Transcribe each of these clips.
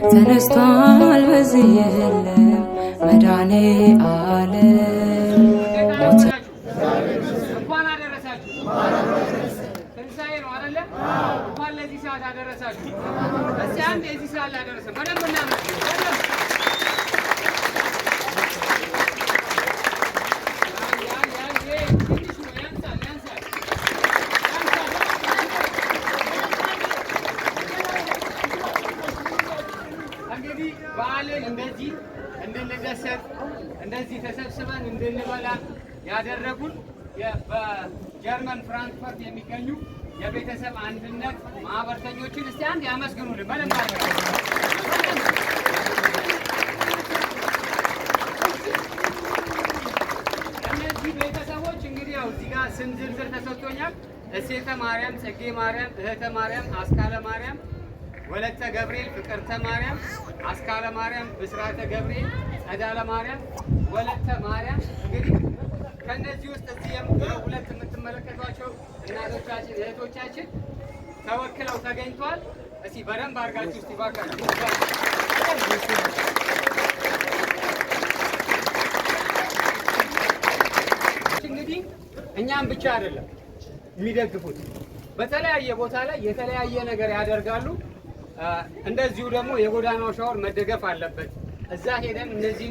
ተነስቷል በዚህ የለም መድኃኔ ዓለም እንኳን አደረሳችሁ። ትንሣኤ ነው አይደለ? እንኳን ለዚህ ሰዓት አደረሳችሁ። እስቲ አንድ የዚህ ሰዓት ላደረሰ በደንብ እናመስግን። በዓልን እንደዚህ እንድንደሰት እንደዚህ ተሰብስበን እንድንበላ ያደረጉን በጀርመን ፍራንክፈርት የሚገኙ የቤተሰብ አንድነት ማህበርተኞችን እስቲ አንድ ያመስግኑልን በደንብ አድርገው። እነዚህ ቤተሰቦች እንግዲህ ያው እዚህ ጋር ስም ዝርዝር ተሰጥቶኛል። እሴተ ማርያም፣ ጽጌ ማርያም፣ እህተ ማርያም፣ አስካለ ማርያም፣ ወለተ ገብርኤል፣ ፍቅርተ ማርያም፣ አስካለ ማርያም፣ ብስራተ ገብርኤል፣ ጸዳለ ማርያም፣ ወለተ ማርያም። እንግዲህ ከነዚህ ውስጥ እዚህ ሁለት የምትመለከቷቸው እናቶቻችን እህቶቻችን ተወክለው ተገኝተዋል። እስቲ በደንብ አድርጋችሁ እስቲ ባካችሁ እንግዲህ እኛም ብቻ አይደለም የሚደግፉት በተለያየ ቦታ ላይ የተለያየ ነገር ያደርጋሉ። እንደዚሁ ደግሞ የጎዳናው ሻወር መደገፍ አለበት። እዛ ሄደን እነዚህ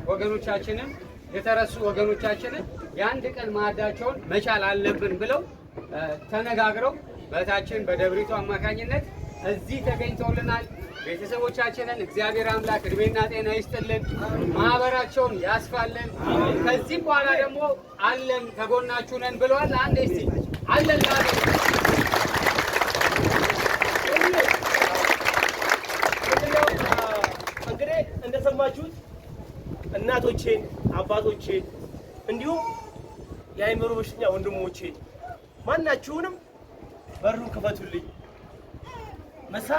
ወገኖቻችንን የተረሱ ወገኖቻችንን የአንድ ቀን ማዕዳቸውን መቻል አለብን ብለው ተነጋግረው በታችን በደብሪቱ አማካኝነት እዚህ ተገኝተውልናል። ቤተሰቦቻችንን እግዚአብሔር አምላክ እድሜና ጤና ይስጥልን፣ ማህበራቸውን ያስፋልን። ከዚህ በኋላ ደግሞ አለን ከጎናችሁ ነን ብለዋል። አንዴ እስቲ አለን እንግዲህ እንደሰማችሁት እናቶቼን፣ አባቶቼን እንዲሁም የአእምሮ በሽተኛ ወንድሞቼ ማናችሁንም በሩን ክፈቱልኝ፣ ምሳ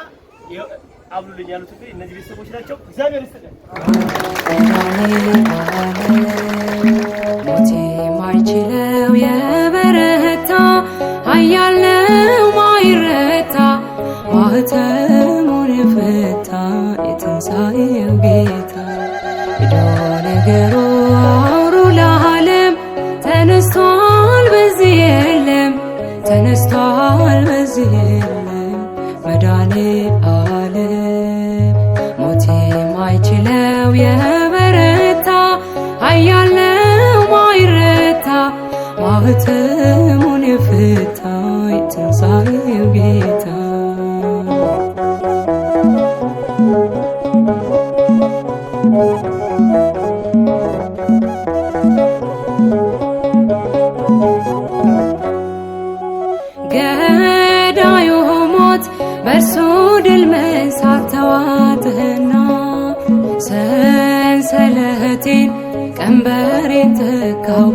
አብሉልኝ ያሉት እንግዲህ እነዚህ ቤተሰቦች ናቸው። እግዚአብሔር ይስጥልን። ሞት የማይችለው የበረታ ኃያል ነው ማይረታ ማኅተሙን የፈታ የትንሣኤው ጌታ ሄዶ ነገሩ አውሩ ለዓለም ተነስቷል በዚህ የለም ተነስቷል በዚህ የለም መድኃኔ ዓለም ሞት የማይችለው የበረታ ኃያል ነው ማይረታ ማኅተሙን የፈታ የትንሣኤው ጌታ ገዳዩ ሞት በእርሱ ድል መንሳት ተዋጥህና ሰንሰለቴን ቀንበሬን ተካው